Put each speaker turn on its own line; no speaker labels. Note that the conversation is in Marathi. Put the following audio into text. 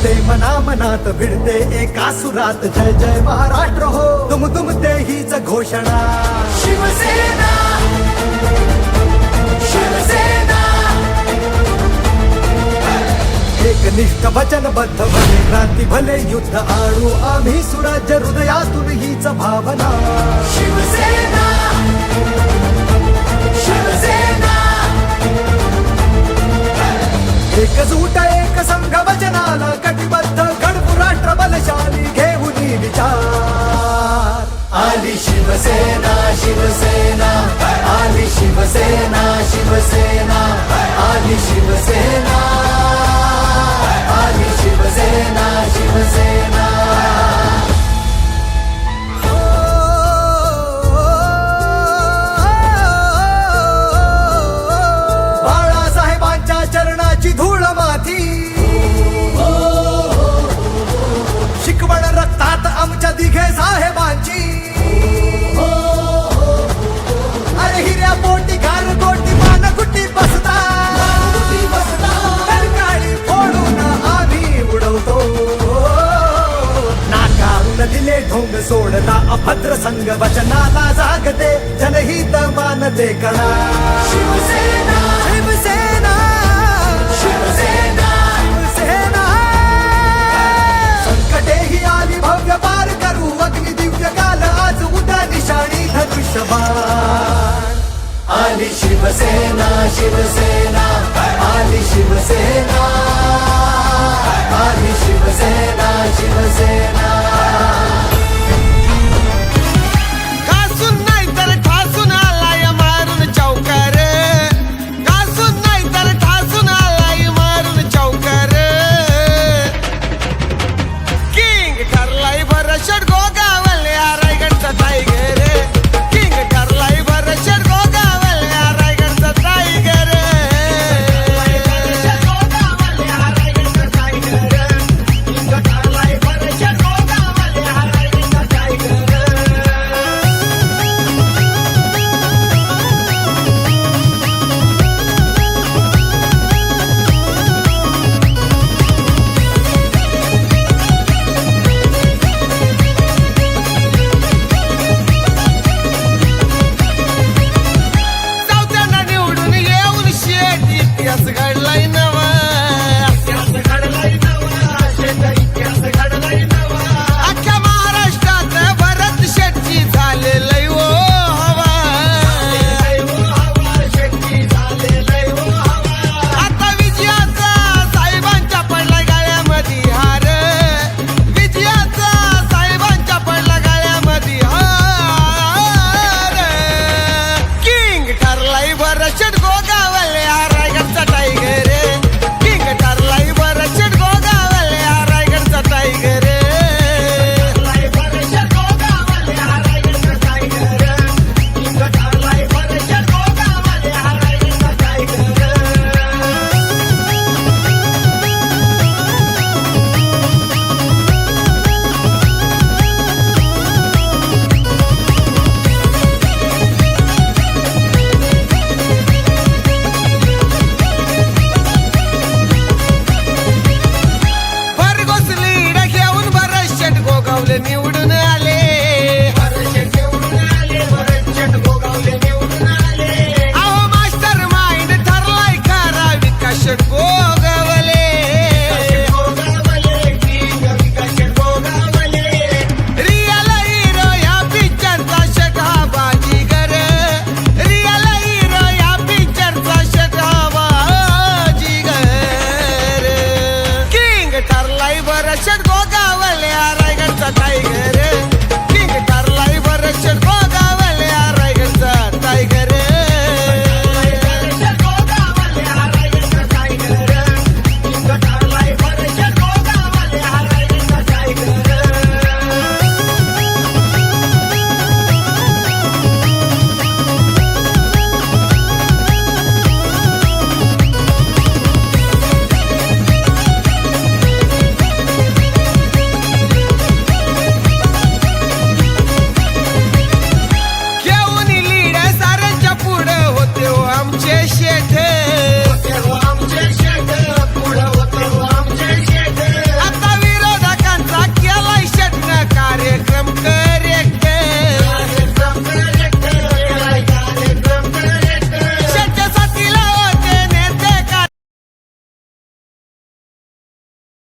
ते मना मनात भिडते एका सुरात जय जय महाराष्ट्र हो तुम ते हीच घोषणा शिवसेना शिवसेना एकनिष्ठ वचनबद्ध भले क्रांती भले युद्ध आणू आम्ही सुराज्य हृदयातून हीच भावना शिवसेना शिवसेना एकजूट एक संघ वचनाला कटिबद्ध घडवू राष्ट्र बलशाली घेऊन विचार आली शिवसेना शिवसेना आली शिवसेना शिवसेना आली शिवसेना आली शिवसेना शिवसेना बाळासाहेबांच्या चरणाची धूळ माती शिकवण रक्तात आमच्या दिघे साहेबांची अरे हिऱ्या पोटी गार गोटी मान कुटी बसता काळी फोडून आम्ही उडवतो नाकारून दिले ढोंग सोडला अभद्र संघ वचनाला जागते जनहित मानते कणा शिवसेना शिवसेना शिवसेना शिवसेना संकटेही आली भव्य पार करू अग्नि दिव्य काल आज उद्या निशाणी धनुष्यबाण आली शिवसेना शिवसेना आली शिवसेना आली शिवसेना शिवसेना
घासून नाही तर ठासून आलाय मारून चौकार घासून नाही तर ठासून आलाय मारून चौकार किंग ठरलाय भर षडगो गावल्या रायगडचा टायगर किंग ठरलाय भर षडगो गावल्या रायगडचा टायगर चौथ्यांदा निवडून येऊन शेट इतिहास घडलाय नवा अख्ख्या महाराष्ट्रात भरत शेटची झालेलंय ओ हवा आता विजयाचा साहेबांच्या पडला गाळ्यामध्ये हार विजयाचा साहेबांच्या पडला गाळ्यामध्ये हार किंग ठरलाय भरत षडगो गावल्या रायगडचा टायगर किंग ठरलाय भरत षडगो गावल्या रायगडचा टायगर भरघोस लीड घेऊन भरत शेट गोगावले निवडून आले अहो मास्टर माइंड ठरलाय खरा विकास शेट गोगावले रिअल हिरो या पिक्चरचा शेट हा बाजीगर रिअल हिरो या पिक्चरचा शेट हा बाजीगर किंग ठरलाय भरत षडगो गावल्या रायगडचा टायगर